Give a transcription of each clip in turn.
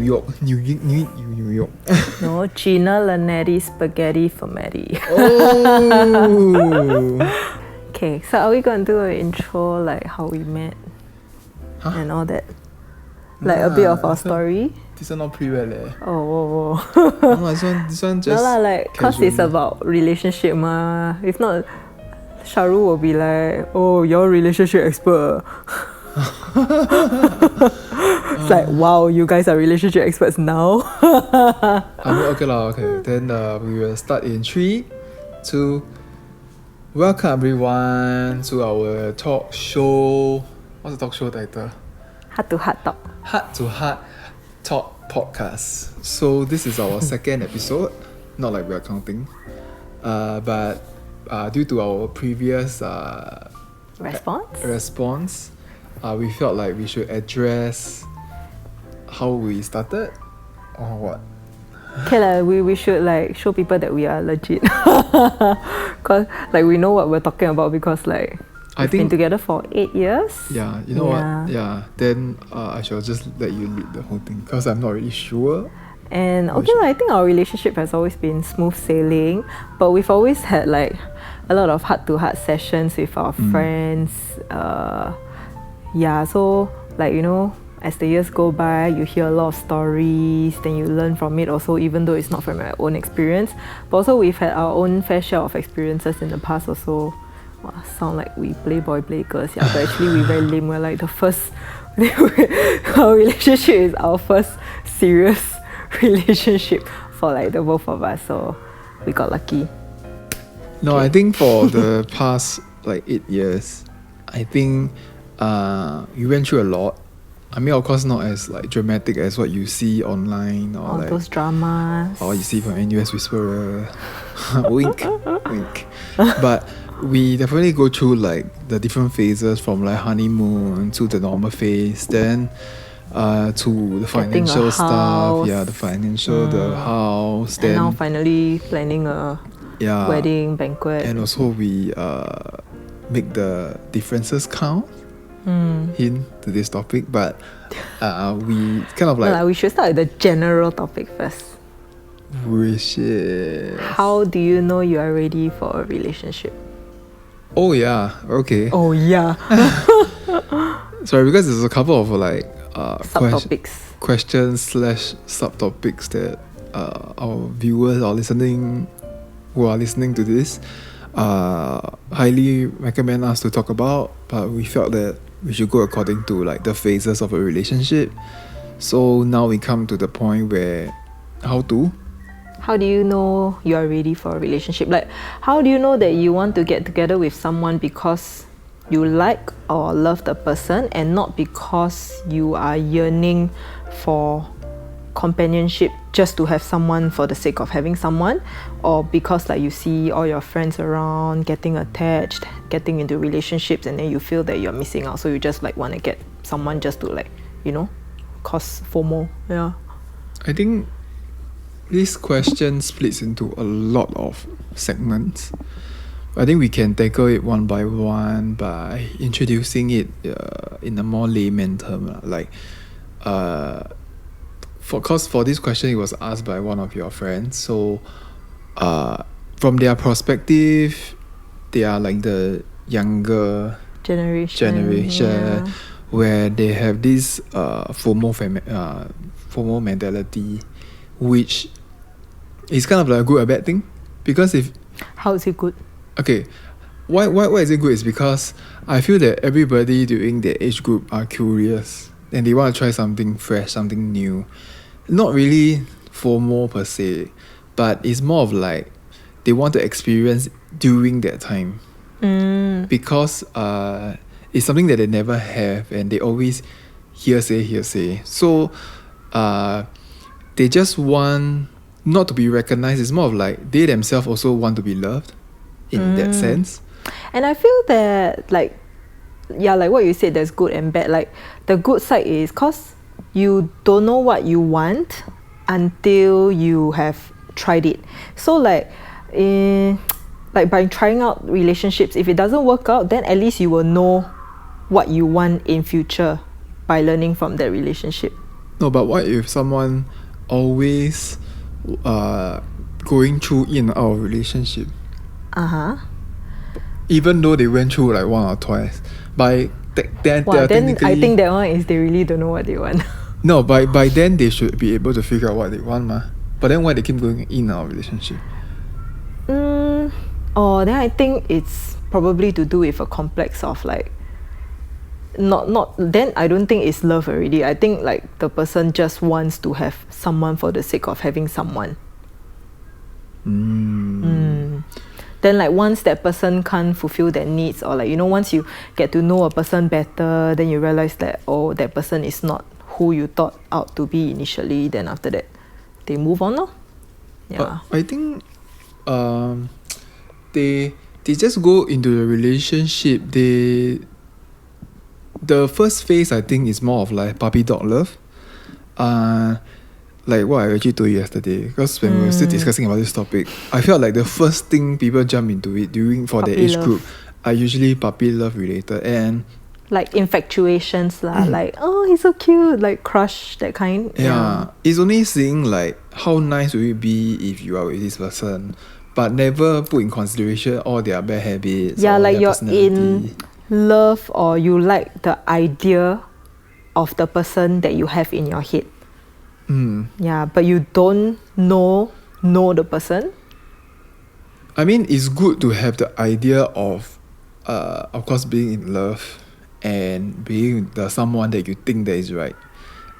New York. No, Gina Lanetti Spaghetti Formetti. Oh. Okay, so are we going to do an intro like how we met and all that? Like a bit of our story? This one not pre-read leh. Oh. No, this one just No lah, like, cause it's casually. about relationship ma. If not, Sharu will be like, oh, you're relationship expert. It's like, wow, you guys are relationship experts now. Okay lah, okay. Then we will start in 3, 2. Welcome everyone to our talk show. What's the talk show title? Heart to heart talk. Heart to Heart Talk Podcast. So this is our second episode. Not like we're counting. But due to our previous response, we felt like we should address how we started or what. Okay, we should like show people that we are legit. Cause like we know what we're talking about because like we've been together for 8 years. Yeah, you know what? Yeah, then I shall just let you lead the whole thing because I'm not really sure. And okay, I think our relationship has always been smooth sailing, but we've always had like a lot of heart-to-heart sessions with our friends. So like, you know, as the years go by, you hear a lot of stories, then you learn from it also, even though it's not from my own experience. But also we've had our own fair share of experiences in the past also. Wow, sound like we playboy play girls, yeah, but actually we very lame. We're like the first our relationship is our first serious relationship for like the both of us, so we got lucky. No, I think for the past like 8 years, I think we went through a lot. I mean, of course, not as like dramatic as what you see online or all like those dramas. or you see from NUS Whisperer. Wink, wink. But we definitely go through like the different phases from like honeymoon to the normal phase, then to the financial stuff. Yeah, the financial, the house. And then now finally planning a wedding banquet. And also we make the differences count. Hint to this topic, but we kind of like we should start with the general topic first. Wishes. How do you know you are ready for a relationship? Oh yeah, okay. Oh yeah. Sorry, because there's a couple of like subtopics, questions / subtopics that our viewers are listening to this highly recommend us to talk about, but we felt that we should go according to like the phases of a relationship. So now we come to the point where how do you know you are ready for a relationship? Like, how do you know that you want to get together with someone because you like or love the person and not because you are yearning for companionship just to have someone for the sake of having someone, or because like you see all your friends around getting attached, getting into relationships, and then you feel that you're missing out, so you just like want to get someone just to like, you know, cause FOMO. Yeah, I think this question splits into a lot of segments. I think we can tackle it one by one by introducing it in a more layman term, like for this question, it was asked by one of your friends. So from their perspective, they are like the younger generation where they have this FOMO mentality, which is kind of like a good or bad thing. Because how is it good? Okay, why is it good is because I feel that everybody during their age group are curious and they want to try something fresh, something new. Not really FOMO per se, but it's more of like they want to experience during that time. Because it's something that they never have and they always hearsay. So they just want not to be recognized. It's more of like they themselves also want to be loved in that sense. And I feel that like what you said, there's good and bad. Like the good side is cause you don't know what you want until you have tried it. So like by trying out relationships, if it doesn't work out, then at least you will know what you want in future by learning from that relationship. No, but what if someone always going through in and out of relationship, even though they went through like one or twice, by then Wow, then I technically think that one is they really don't know what they want. no, by then they should be able to figure out what they want, ma. But then why they keep going in and out of relationship? Then I think it's probably to do with a complex of like not then I don't think it's love already. I think like the person just wants to have someone for the sake of having someone. Then like once that person can't fulfill their needs, or like, you know, once you get to know a person better, then you realize that that person is not who you thought out to be initially, then after that they move on lor. Yeah. I think they just go into the relationship. The first phase I think is more of like puppy dog love. Like what I actually told you yesterday, because when we were still discussing about this topic, I felt like the first thing people jump into it for the age group are usually puppy love related, and like infatuations lah, like oh he's so cute, like crush, that kind. Yeah, it's only seeing like how nice will it be if you are with this person, but never put in consideration all their bad habits. Yeah, or like their you're personality. in love, or you like the idea of the person that you have in your head. Yeah, but you don't know the person. I mean, it's good to have the idea of course, being in love and being the someone that you think that is right.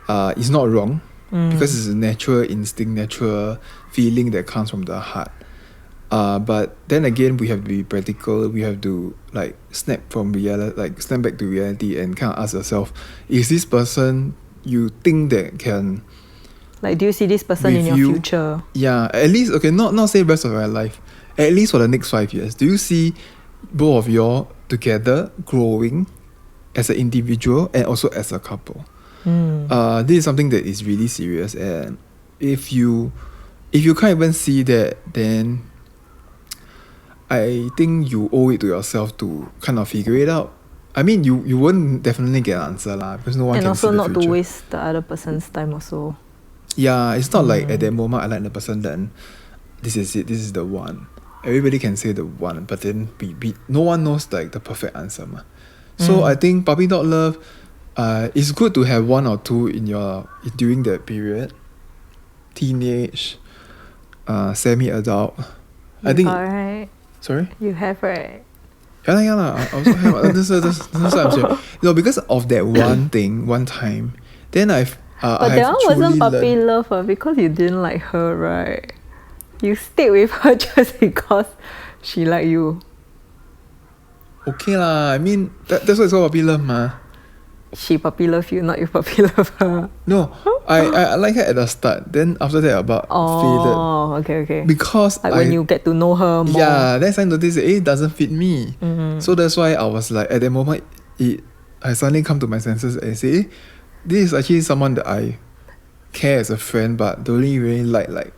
It's not wrong, because it's a natural instinct, natural feeling that comes from the heart. But then again, we have to be practical. We have to like snap back to reality and kind of ask yourself: is this person you think that can? Like, do you see this person in your future? Yeah, at least, okay, not say rest of your life, at least for the next 5 years. Do you see both of you together growing as an individual and also as a couple? This is something that is really serious, and if you can't even see that, then I think you owe it to yourself to kind of figure it out. I mean, you won't definitely get an answer lah, because no one can see the future. And also not to waste the other person's time also. Yeah, it's not like at that moment I like the person, then this is it, this is the one. Everybody can say the one, but then no one knows like the perfect answer, ma. So I think puppy dog love, it's good to have one or two during that period. Teenage, semi-adult. I think. Right. Sorry? You have, right? Yeah. I also have. This is what I'm saying. No, because of that one time, then but that one wasn't puppy love, because you didn't like her, right? You stayed with her just because she liked you. Okay lah, I mean that's why it's called puppy love, ma. She puppy love you, not you puppy love her. No, I like her at the start. Then after that, faded. Oh, okay. Because like when you get to know her more. Yeah, that's when I noticed it doesn't fit me. So that's why I was like, at that moment, I suddenly come to my senses and say, this is actually someone that I care as a friend, but don't really like.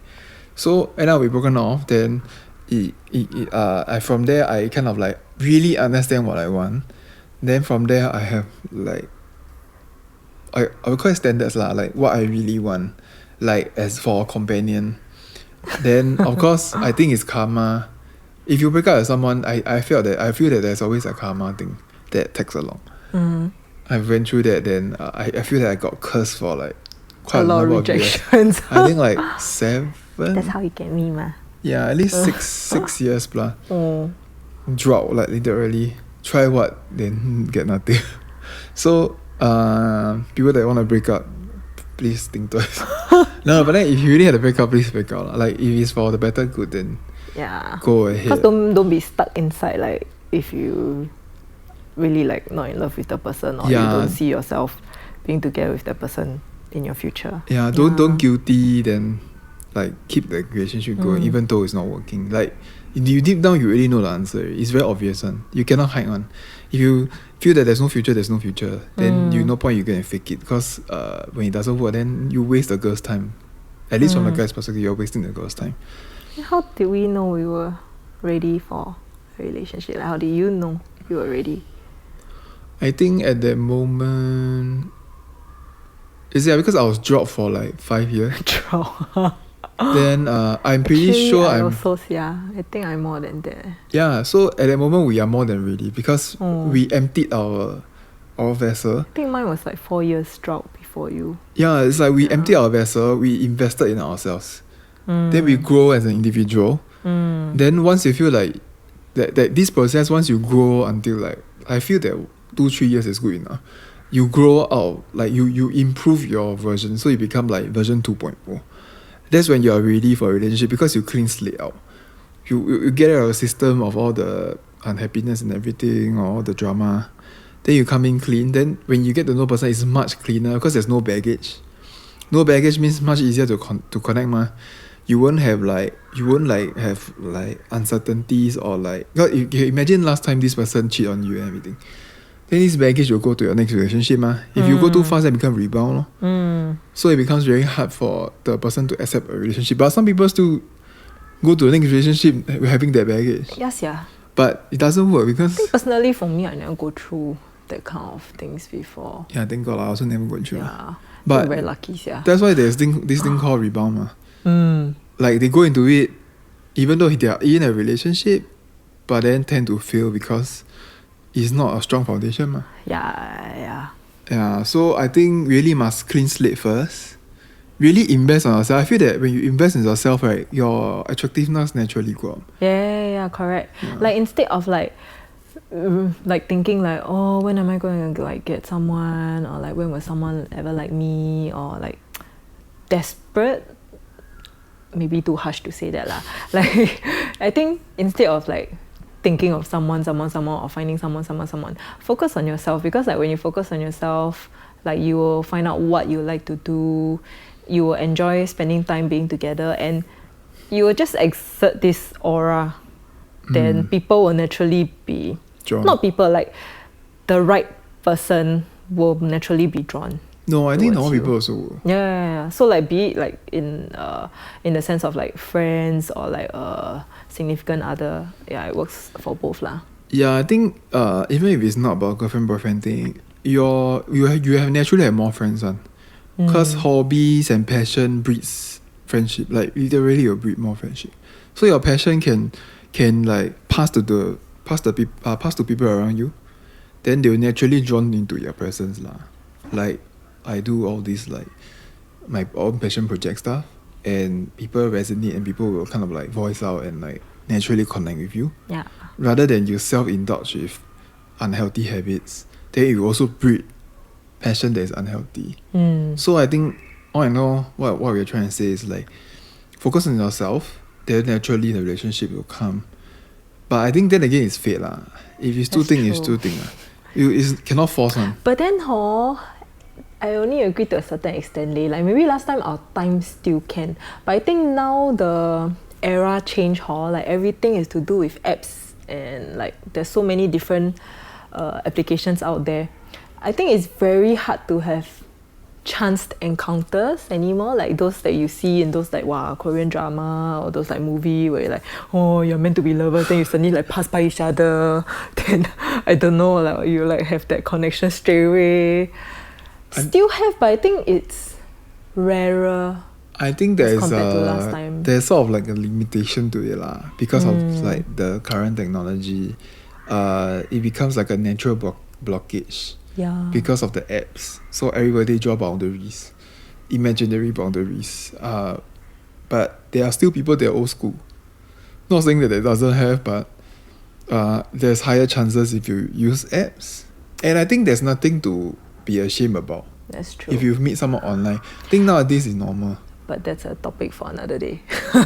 So end up we broken off. Then from there I kind of like really understand what I want. Then from there I have like I would call it standards lah, like what I really want, like as for a companion. Then of course I think it's karma. If you break up with someone, I feel that there's always a karma thing that tags along. I went through that. Then I feel that I got cursed for like quite a lot of rejections. I think like 7. That's how you get me, ma. Yeah, at least 6 years plus. Drought, like literally. Try what, then get nothing. So people that want to break up, please think twice. No, but then if you really had to break up, please break up. Like if it's for the better good, then go ahead. Because don't be stuck inside. Like if you really like not in love with the person, or you don't see yourself being together with the person in your future. Yeah, don't guilty, then like keep the relationship going even though it's not working. Like you deep down you already know the answer. It's very obvious one. You cannot hide one. If you feel that there's no future, then you no point you can fake it, because when it doesn't work, then you waste the girl's time. At least from the guy's perspective, you're wasting the girl's time. How did we know we were ready for a relationship? Like, how did you know you were ready? I think at that moment Is it because I was dropped for like 5 years? Draw. Then I'm pretty Actually, sure I I'm. also, yeah, I think I'm more than that. Yeah, so at that moment we are more than ready because Oh. we emptied our vessel. I think mine was like 4 years drought before you. Yeah, it's like we emptied our vessel, we invested in ourselves. Then we grow as an individual. Then once you feel like that this process, once you grow until like, I feel that 2-3 years is good enough. You grow out, like you improve your version, so you become like version 2.0. That's when you are ready for a relationship because you clean slate out. You get out of the system of all the unhappiness and everything, or all the drama. Then you come in clean. Then when you get to know person, it's much cleaner because there's no baggage. No baggage means much easier to connect ma. You won't have uncertainties or like, you imagine last time this person cheat on you and everything. Then this baggage will go to your next relationship ma. If you go too fast, it becomes rebound lor. So it becomes very hard for the person to accept a relationship. But some people still go to the next relationship having that baggage. Yes, yeah. But it doesn't work I because think personally for me, I never go through that kind of things before. yeah, thank God I also never go through. Yeah. But I'm very lucky, yeah. that's why there's this thing called rebound ma. Like they go into it even though they are in a relationship, but then tend to fail because it's not a strong foundation ma. Yeah. So I think really must clean slate first. Really invest on yourself. I feel that when you invest in yourself, right, your attractiveness naturally go up. Yeah, correct. Yeah. Like instead of like thinking like, oh, when am I going to like get someone, or like when will someone ever like me, or like desperate. Maybe too harsh to say that lah. Like I think instead of like thinking of someone, or finding someone, focus on yourself, because like when you focus on yourself, like you will find out what you like to do, you will enjoy spending time being together, and you will just exert this aura. Then people will naturally be Drawn. Not people, like the right person will naturally be drawn. No, I think normal towards people you. also will. Yeah. So like be it like in the sense of like friends or like a significant other, yeah, it works for both lah. Yeah, I think even if it's not about girlfriend boyfriend thing, you have naturally have more friends one. Because hobbies and passion breeds friendship. Like literally you'll breed more friendship. So your passion can like pass to people around you. Then they'll naturally drawn into your presence lah. Like I do all this like my own passion project stuff, and people resonate and people will kind of like voice out and like naturally connect with you. Yeah. Rather than you self-indulge with unhealthy habits, then it will also breed passion that is unhealthy. So I think all in all, what we're trying to say is like focus on yourself, then naturally the relationship will come. But I think then again it's fate lah. If you still That's think, you true. still think lah. You cannot force one. But then I only agree to a certain extent leh. Like maybe last time our time still can, but I think now the era change like everything is to do with apps, and like there's so many different applications out there. I think it's very hard to have chanced encounters anymore, like those that you see in those like Korean drama or those like movie where you're like, oh, you're meant to be lovers, then you suddenly like pass by each other, then I don't know, like you like have that connection straight away. Still have, but I think it's rarer. I think as compared to last time. there's sort of like a limitation to it lah, because of like the current technology. It becomes like a natural blockage. Yeah. Because of the apps. So everybody draw boundaries, imaginary boundaries. But there are still people that are old school. Not saying that it doesn't have, but there's higher chances if you use apps. And I think there's nothing to be ashamed about. That's true. If you meet someone online, I think nowadays is normal. But that's a topic for another day.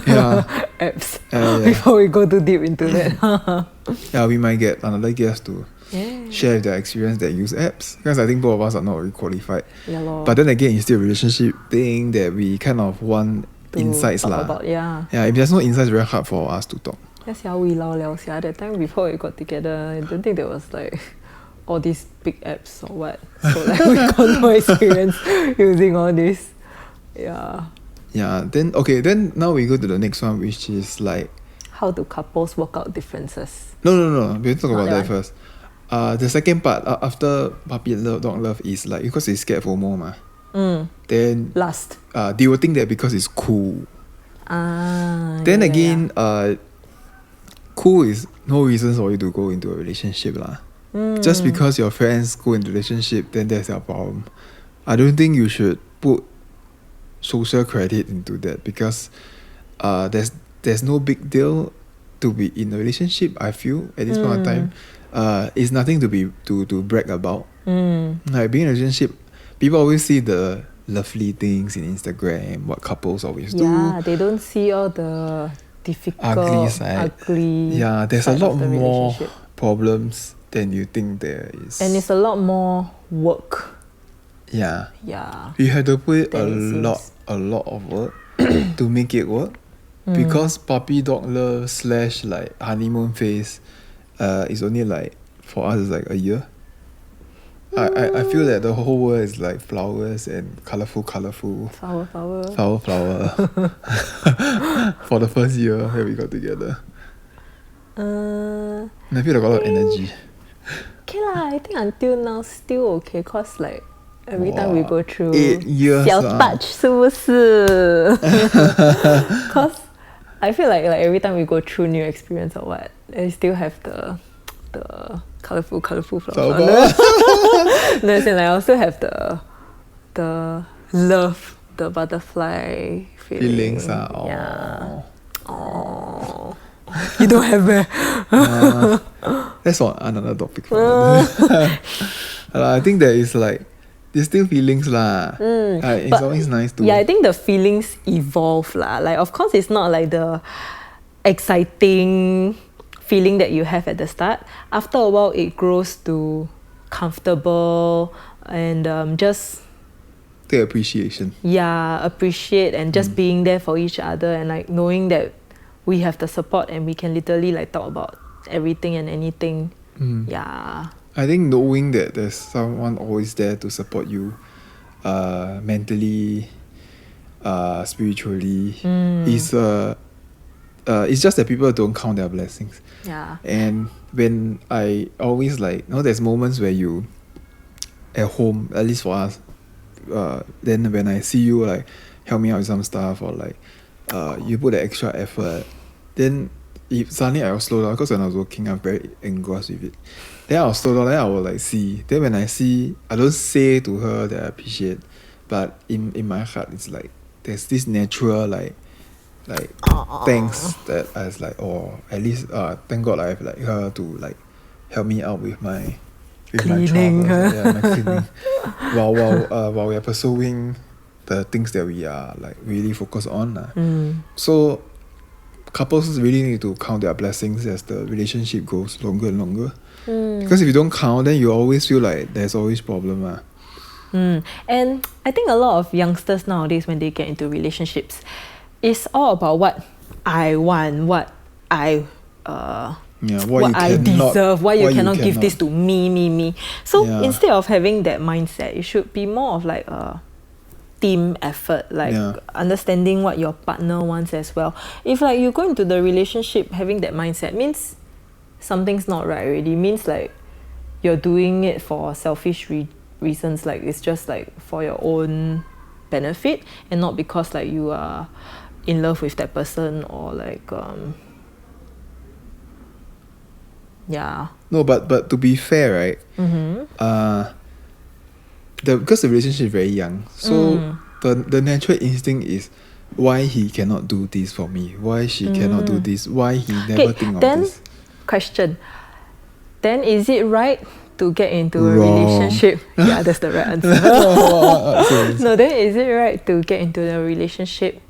Yeah. Apps. Yeah. Before we go too deep into that. Yeah, we might get another guest to share their experience that use apps, because I think both of us are not really qualified. Yeah, lor. But then again, it's still a relationship thing that we kind of want To insights talk lah. about, yeah. Yeah, if there's no insights, very hard for us to talk. Yes, yeah, we lao liao sia. That time before we got together, I don't think there was like all these big apps or what. So like we got no experience using all this. Yeah. Yeah, then now we go to the next one, which is like How do couples work out differences? no, we'll talk about that that one. first. The second part after puppy love, dog love is like because they scared FOMO ma. then Last. they will think that because it's cool. Then Yeah, again, cool is no reason for you to go into a relationship lah. Just because your friends go into a relationship, then that's your problem. I don't think you should put social credit into that, because there's no big deal to be in a relationship. I feel at this point of time, it's nothing to brag about. Like being in a relationship, people always see the lovely things in Instagram, what couples always do. Yeah, they don't see all the difficult, Ugly side. Yeah, there's a side lot of the more relationship. problems than you think there is. And it's a lot more work. Yeah. Yeah. You have to put than it a lot of work to make it work. Because puppy dog love / like honeymoon phase is only like, for us, it's like a year. I feel that the whole world is like flowers and colourful. Flower. Flower. For the first year that we got together. And I feel like a lot of energy. Okay lah, I think until now still okay, cause like every time we go through 8 years 小 touch 是不是 Cause I feel like every time we go through new experience or what, I still have the colourful flowers. No, as in, like, I also have the love, the butterfly Feelings are yeah. Oh, you don't have it. That's on another topic. I think there is like, there's still feelings lah. It's always nice to. Yeah, I think the feelings evolve lah. Like, of course, it's not like the exciting feeling that you have at the start. After a while, it grows to comfortable and just the appreciation. Yeah, appreciate and just being there for each other, and like knowing that we have the support and we can literally like talk about everything and anything. Yeah. I think knowing that there's someone always there to support you, mentally, spiritually, is it's just that people don't count their blessings. Yeah. And when I always like, there's moments where you at home, at least for us, then when I see you like help me out with some stuff, or like you put the extra effort, then if suddenly I will slow down, because when I was working I'm very engrossed with it. Then I'll slow down, then I will like see. Then when I see, I don't say to her that I appreciate, but in my heart it's like there's this natural like thanks that I was like, at least thank God I have like her to like help me out with my cleaning. My cleaning. while we are pursuing the things that we are like really focused on. So couples really need to count their blessings as the relationship goes longer and longer. Because if you don't count, then you always feel like there's always problem. And I think a lot of youngsters nowadays, when they get into relationships, it's all about what I want, what I what I deserve, why you cannot give this to me. So instead of having that mindset, it should be more of like a team effort, like understanding what your partner wants as well. If like you go into the relationship having that mindset, means something's not right already. Means like you're doing it for selfish reasons, like it's just like for your own benefit and not because like you are in love with that person or like No, but to be fair, right? Because the relationship is very young, so the natural instinct is why he cannot do this for me, why she cannot do this, why he never think of this. Question. Then is it right to get into a relationship? Yeah, that's the right answer. No, then is it right to get into a relationship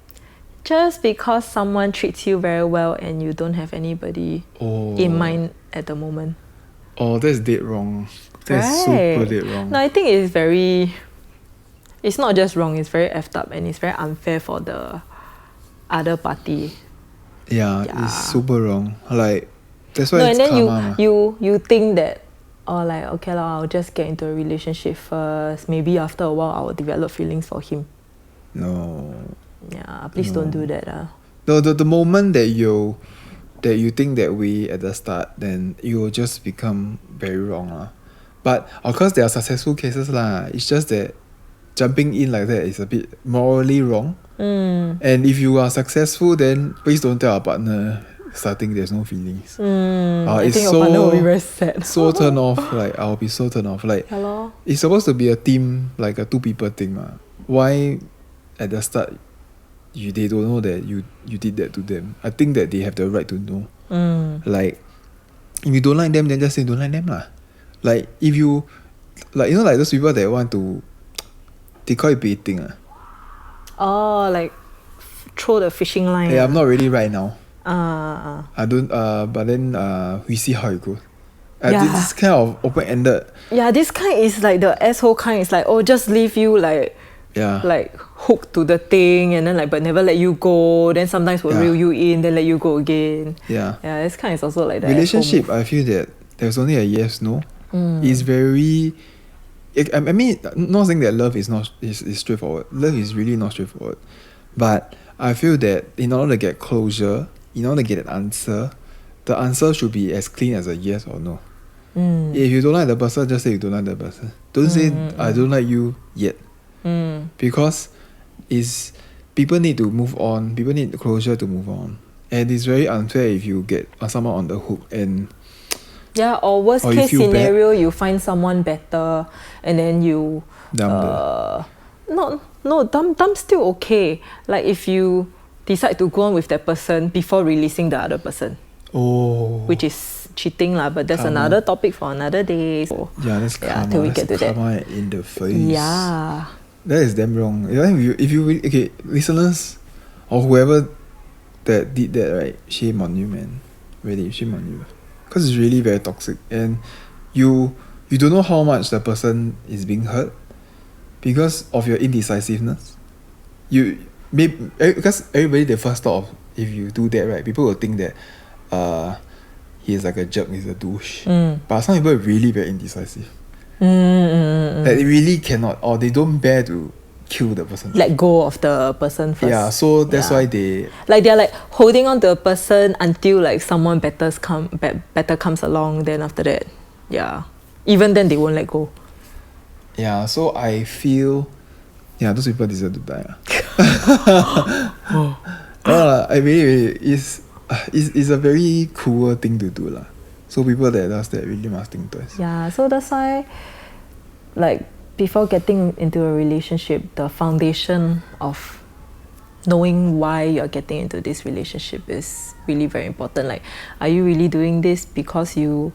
just because someone treats you very well and you don't have anybody in mind at the moment? Oh, that's dead wrong. That's super dead wrong. No, I think it's not just wrong, it's very effed up and it's very unfair for the other party. Yeah, it's super wrong. Like, that's why it's and then karma. you think that, like, okay lah, I'll just get into a relationship first. Maybe after a while I will develop feelings for him. No. Yeah, please don't do that. No, the moment that you think that way at the start, then you will just become very wrong. But of course there are successful cases lah. It's just that jumping in like that is a bit morally wrong. And if you are successful, then please don't tell our partner starting there's no feelings. I It's think your partner will be very sad. so turn off. Like I'll be so turn off. Like Yeah lor. it's supposed to be a team, like a 2 people thing. Why at the start they don't know that you did that to them? I think that they have the right to know. Like if you don't like them, then just say don't like them lah. Like if you like like those people that want to, they call it baiting . Oh, like throw the fishing line. Hey, I'm not ready right now. I don't but then we see how it goes. Yeah. This kind of open-ended. Yeah, this kind is like the asshole kind. It's like, oh, just leave you like hooked to the thing, and then like but never let you go. Then sometimes will reel you in, then let you go again. Yeah, this kind is also like that. Relationship, I feel that there's only a yes no. It's very. I mean, not saying that love is not is straightforward. Love is really not straightforward, but I feel that in order to get closure, in order to get an answer, the answer should be as clean as a yes or no. If you don't like the person, just say you don't like the person. Don't say I don't like you yet. Because people need to move on. People need closure to move on, and it's very unfair if you get someone on the hook and. Yeah, or worst case scenario, you find someone better, and then you dump still okay. Like if you decide to go on with that person before releasing the other person. Which is cheating lah, but that's another topic for another day. So, that's karma. Till we get to that. Karma in the face. Yeah. That is damn wrong. If you listeners or whoever that did that, right? Shame on you, man. Really, shame on you. Because it's really very toxic, and you don't know how much the person is being hurt because of your indecisiveness. Because everybody, the first thought of if you do that, right, people will think that he is like a jerk, he's a douche. But some people are really very indecisive. That they really cannot, or they don't bear to kill the person. Let go of the person first. Yeah, so that's why they're like holding on to a person until like someone better comes along. Then after that, even then they won't let go. Yeah, so I feel, those people deserve to die. I really it's a very cruel thing to do lah. So people that does that really must think twice. Yeah, so that's why, like, before getting into a relationship, the foundation of knowing why you're getting into this relationship is really very important. Like, are you really doing this because you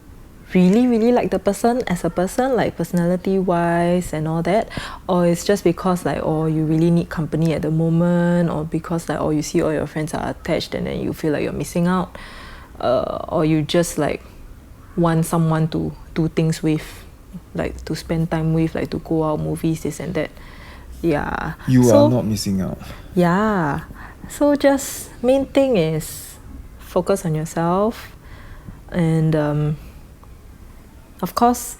really, really like the person as a person, like personality-wise and all that? Or it's just because like, you really need company at the moment, or because like, you see all your friends are attached and then you feel like you're missing out, or you just like want someone to do things with, like to spend time with, like to go out, movies, this and that. Yeah. You are not missing out. Yeah. So just main thing is focus on yourself, and of course,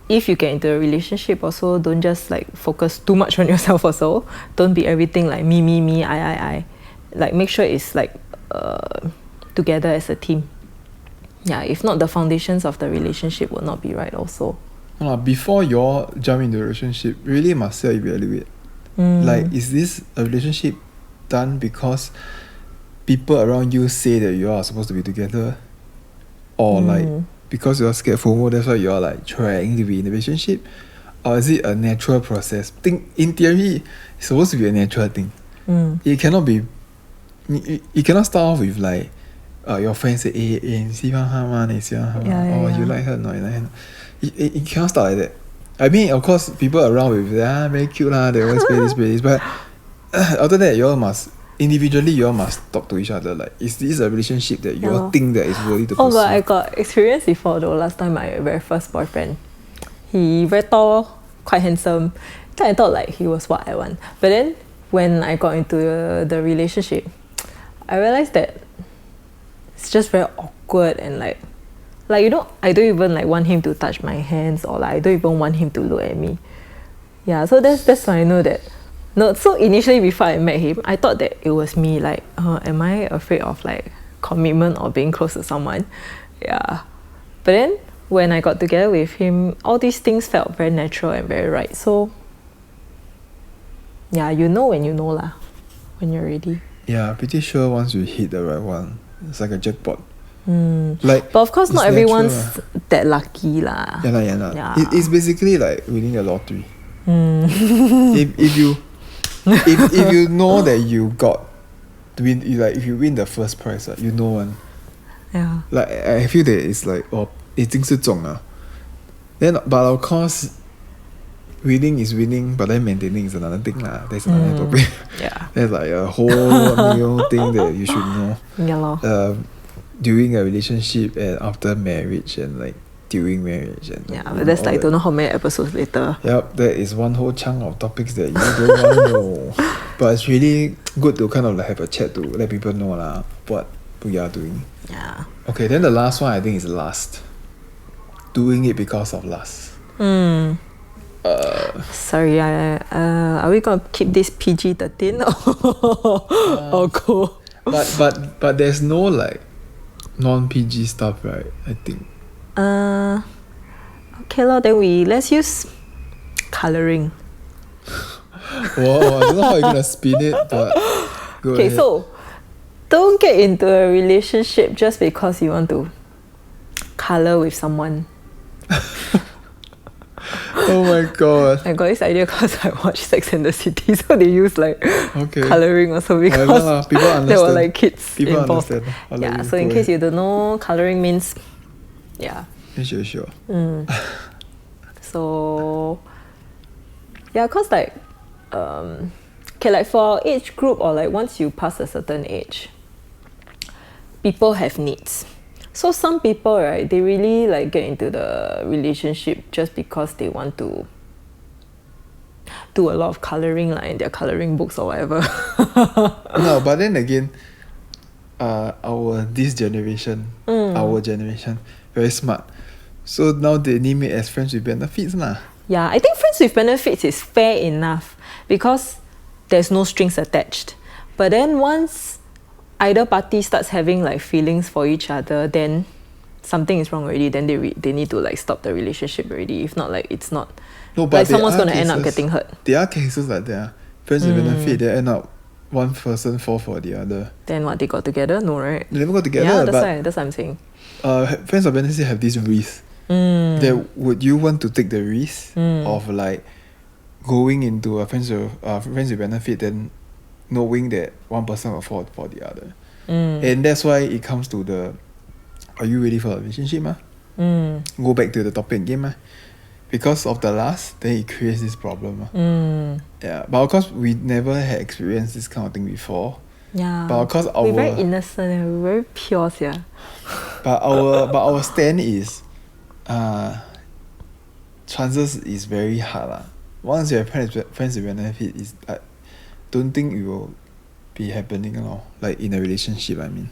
if you get into a relationship also, don't just like focus too much on yourself also. Don't be everything like me, I. Like make sure it's like together as a team. Yeah, if not, the foundations of the relationship will not be right also. Before you all jump into a relationship, really must self-evaluate. Like, is this a relationship done because people around you say that you are supposed to be together? Or like, because you're scared FOMO, that's why you're like trying to be in a relationship? Or is it a natural process? In theory, it's supposed to be a natural thing. It cannot be, you cannot start off with like, your friends say, 你喜欢她吗？你喜欢她吗？ you like her? No, you like her? It cannot start like that. I mean, of course, people around with that, very cute lah, they always play this, but after that, you all must, individually, you all must talk to each other. Like, is this a relationship that you all think that is worthy to pursue? But I got experience before though. Last time, my very first boyfriend, he very tall, quite handsome. Then I thought like he was what I want. But then when I got into the relationship, I realized that it's just very awkward, and like I don't even like want him to touch my hands, or like I don't even want him to look at me. Yeah, so that's why I know that. No, so initially before I met him, I thought that it was me. Like, am I afraid of like commitment or being close to someone? Yeah, but then when I got together with him, all these things felt very natural and very right. So Yeah, you know when you know lah. When you're ready. Yeah, pretty sure once you hit the right one, it's like a jackpot. Mm. Like, But of course, it's not natural everyone's that lucky lah. Yeah. Yeah. It's basically like winning the lottery. Mm. if you know that you got to win, like if you win the first prize, you know one. Yeah. Like I feel that it's like 已经是中了. Then but of course, winning is winning, but then maintaining is another thing lah. That's another topic. Yeah. There's like a whole new thing that you should know. Yeah lor. During a relationship and after marriage and like during marriage and Yeah, but that's like that. don't know how many episodes later. Yep, that is one whole chunk of topics that you don't want to know. But it's really good to kind of like have a chat to let people know lah what we are doing. Yeah. Okay, then the last one I think is lust. Doing it because of lust. Sorry, are we gonna keep this PG-13 or go? But there's no like non-PG stuff, right? I think. Okay lor, then let's use colouring. Whoa, I don't know how you're gonna spin it, but go Okay, ahead. so don't get into a relationship just because you want to colour with someone. Oh my god. I got this idea because I watched Sex and the City, so they use like colouring also because Whatever, people there were understand. like kids People involved. understand. I'll let Yeah, you so in go case ahead. you don't know, colouring means yeah. Sure. So yeah, cause like okay, like for our age group or like once you pass a certain age, people have needs. So some people, right, they really like get into the relationship just because they want to do a lot of colouring like in their colouring books or whatever. No, but then again, our generation, very smart. So now they name it as friends with benefits lah. Yeah, I think friends with benefits is fair enough because there's no strings attached. But then once either party starts having like feelings for each other, then something is wrong already. Then they need to like stop the relationship already. If not, like it's not. No, but like someone's there are gonna end up cases- getting hurt. There are cases like that. Friends with benefit, they end up one person fall for the other. Then what, they got together? No, right? They never got together. Yeah, but that's what I'm saying. friends of benefit have this risk. That would you want to take the risk of like going into a friends with benefit, then knowing that one person will fall for the other, and that's why it comes to the are you ready for a relationship? Go back to the topic again, because of the last, then it creates this problem. Yeah, but of course we never had experienced this kind of thing before. Yeah. But of course we're very innocent and we're very pure, yeah. But our stand is chances is very hard lah. Once you have friends with benefit, is I don't think it will be happening like in a relationship, I mean.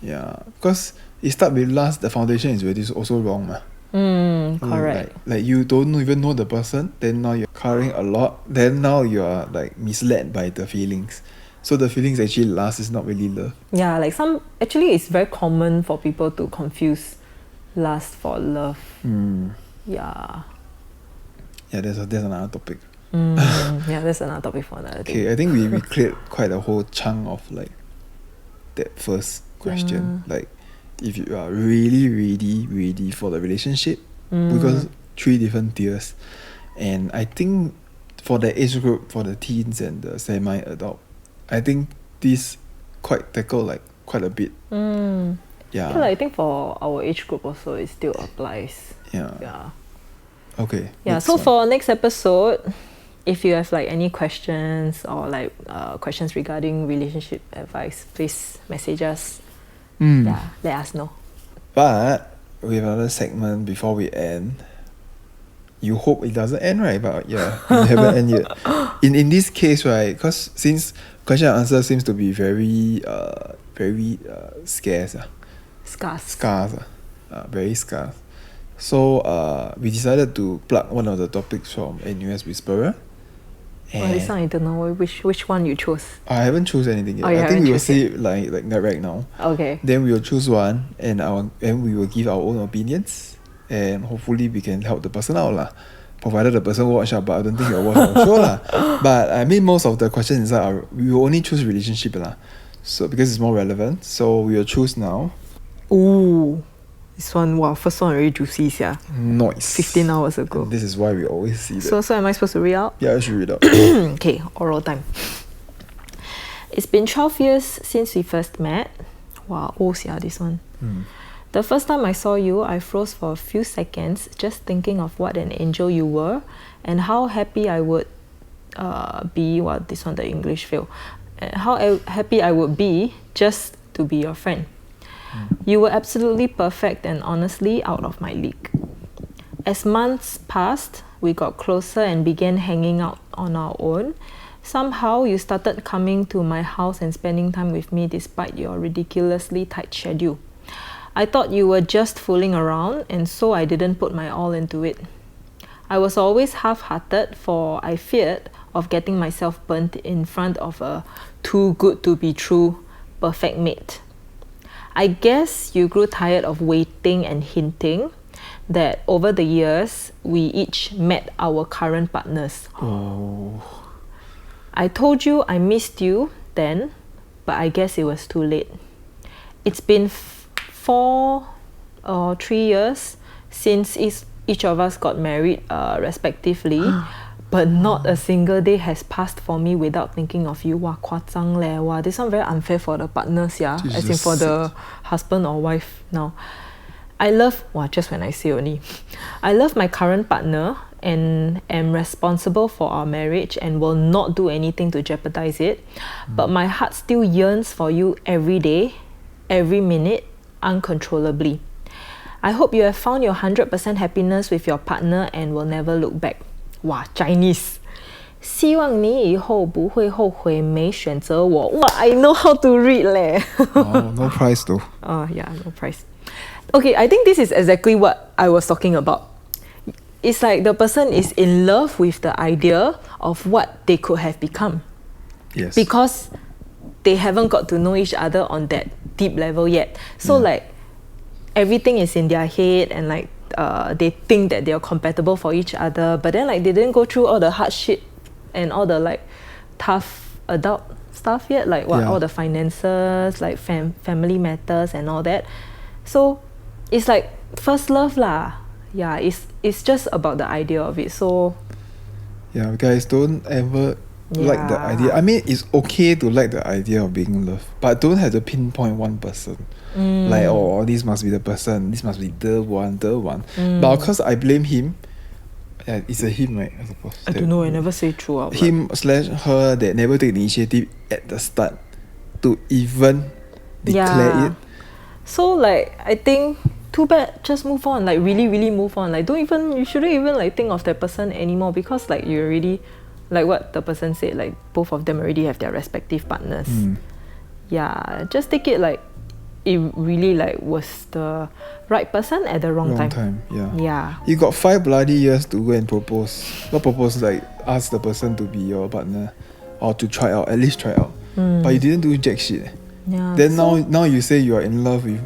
Yeah, because it start with lust, the foundation is already also wrong correct. Like you don't even know the person, then now you're coloring a lot, then now you are like misled by the feelings. So the feelings actually lust is not really love. Yeah, like actually it's very common for people to confuse lust for love. Yeah. Yeah, that's another topic. Yeah, that's another topic for another day. Okay, I think we cleared quite a whole chunk of like that first question. Like if you are really ready for the relationship, because 3 different tiers, and I think for the age group, for the teens and the semi-adult, I think this quite tackle like quite a bit. Yeah. I think for our age group also it still applies. Yeah. Okay. Yeah. So for next episode, if you have like any questions or like questions regarding relationship advice, please message us. Yeah, let us know. But we have another segment before we end. You hope it doesn't end, right? But yeah, we haven't end yet. In this case, right, because since question and answer seems to be very scarce. Scarce. Very scarce. So we decided to plug one of the topics from NUS Whisperer. This one I don't know which one you chose. I haven't choose anything yet. Oh, you I think haven't we will choose see it like right now. Okay. Then we will choose one and we will give our own opinions, and hopefully we can help the person out lah. provided the person watch but I don't think he'll watch our show lah. But I mean most of the questions inside are we will only choose relationship lah. So because it's more relevant, so we will choose now. Ooh, this one, wow, first one already juicy, yeah. Nice. 15 hours ago. And this is why we always see that. So am I supposed to read out? Yeah, I should read out. Okay, oral time. It's been 12 years since we first met. Wow, yeah, this one. The first time I saw you, I froze for a few seconds just thinking of what an angel you were and how happy I would be. Well, this one, the English fail. How happy I would be just to be your friend. You were absolutely perfect and honestly out of my league. As months passed, we got closer and began hanging out on our own. Somehow, you started coming to my house and spending time with me despite your ridiculously tight schedule. I thought you were just fooling around, and so I didn't put my all into it. I was always half-hearted, for I feared of getting myself burnt in front of a too good to be true perfect mate. I guess you grew tired of waiting and hinting that over the years, we each met our current partners. Oh. I told you I missed you then, but I guess it was too late. It's been 4 or 3 years since each of us got married respectively, but not a single day has passed for me without thinking of you. Wow, 夸张 leh. Wow, this one very unfair for the partners, yeah. As in for the husband or wife now. Just when I say only. I love my current partner and am responsible for our marriage and will not do anything to jeopardize it. But my heart still yearns for you every day, every minute, uncontrollably. I hope you have found your 100% happiness with your partner and will never look back. Wow, Chinese. 希望你以后不会后悔没选择我. Wow, I know how to read leh. Oh, no prize though. Yeah, no prize. Okay, I think this is exactly what I was talking about. It's like the person is in love with the idea of what they could have become. Yes. Because they haven't got to know each other on that deep level yet. So like everything is in their head and like they think that they are compatible for each other, but then like they didn't go through all the hard shit and all the like tough adult stuff yet, like all the finances, like family matters and all that. So it's like first love lah. Yeah, it's just about the idea of it. So yeah, guys, don't ever like the idea. I mean, it's okay to like the idea of being loved, but don't have to pinpoint one person. Like, oh, this must be the person, this must be the one. But of course, I blame him. Yeah, it's a him, right? I suppose. I don't know, I never say true out. Him/her that never take the initiative at the start to even declare it. So like, I think too bad, just move on. Like really, really move on. Like you shouldn't even like think of that person anymore, because like you already, like what the person said, like both of them already have their respective partners. Yeah, just take it like it really like was the right person at the wrong time. Yeah. You got 5 bloody years to go and propose. Not propose, like ask the person to be your partner or to try out, at least try out. But you didn't do jack shit. Yeah. Then now you say you are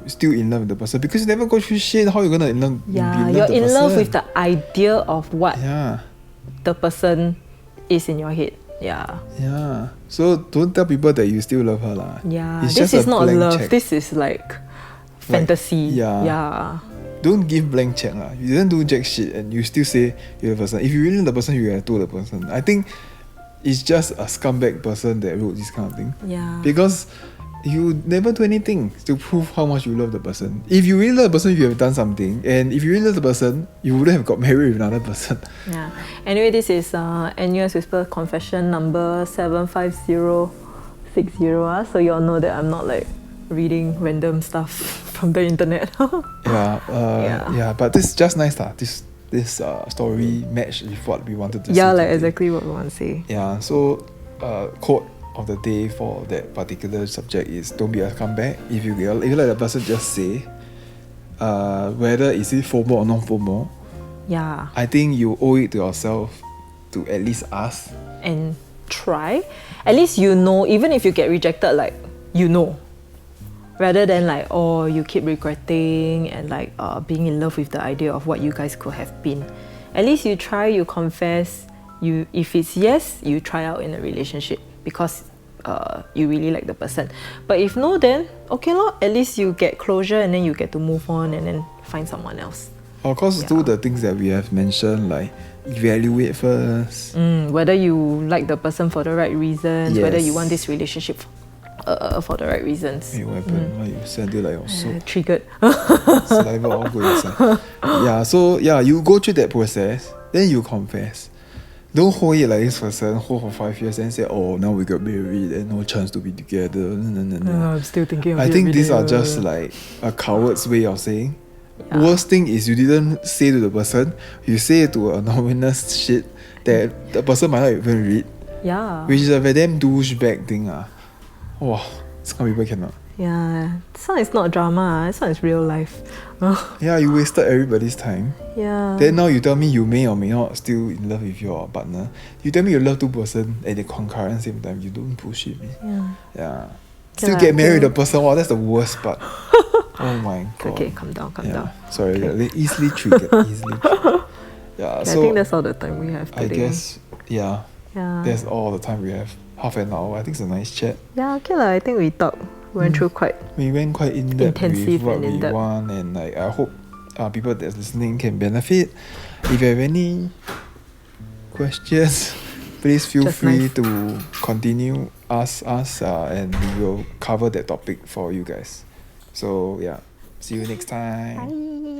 still in love with the person, because you never go through shit. How you gonna be in love you're in love with the idea of what the person is in your head. Yeah. So don't tell people that you still love her lah. Yeah. It's this just is not love. check. This is like fantasy. Don't give blank check lah. You didn't do jack shit and you still say you're the person. If you really know the person, you have told the person. I think it's just a scumbag person that wrote this kind of thing. Yeah. Because you never do anything to prove how much you love the person. If you really love the person, you have done something. And if you really love the person, you wouldn't have got married with another person. Yeah. Anyway, this is NUS Whisper Confession number 75060. So you all know that I'm not like reading random stuff from the internet. But this is just nice lah. This story matched with what we wanted to say. Yeah, like exactly what we want to say. Yeah. So quote of the day for that particular subject is, don't be a comeback. If you like the person, just say whether is it FOMO or non-FOMO. Yeah. I think you owe it to yourself to at least ask and try. At least you know, even if you get rejected, like you know, rather than like, oh, you keep regretting and like being in love with the idea of what you guys could have been. At least you try, you confess. If it's yes, you try out in a relationship because you really like the person. But if no, then okay lor. At least you get closure and then you get to move on and then find someone else. Of course, do the things that we have mentioned, like evaluate first. Whether you like the person for the right reasons, whether you Yes. want this relationship for the right reasons. Hey, what happened? Why you said it like so Triggered. saliva all go inside. Yeah, so yeah, you go through that process, then you confess. Don't hold it like this person, hold for 5 years and say, oh, now we got married and no chance to be together. No. I'm still thinking of I it think every these day. are just like a coward's way of saying. Worst thing is you didn't say to the person, you say it to anonymous shit that the person might not even read, Yeah. which is a very damn douchebag thing. Wow, some people cannot. Yeah. This one is not drama. This one is real life. Yeah, you wasted everybody's time. Yeah. Then now you tell me you may or may not still in love with your partner. You tell me you love two person at the concurrent same time. You don't bullshit me. Yeah. Still lah, get married okay. with the person. Wow, that's the worst part. Oh my god. Okay, calm down. Sorry, Okay. easily triggered. Yeah, I so think that's all the time we have I today. guess Yeah. that's all the time we have. Half an hour. I think it's a nice chat. Yeah, okay lah. I think we went through quite. We went quite in depth with Intensive what and we in-depth. want, and like I hope people that's listening can benefit. If you have any questions, please feel Just free nice. to continue ask us, and we will cover that topic for you guys. So yeah, see you next time. Bye.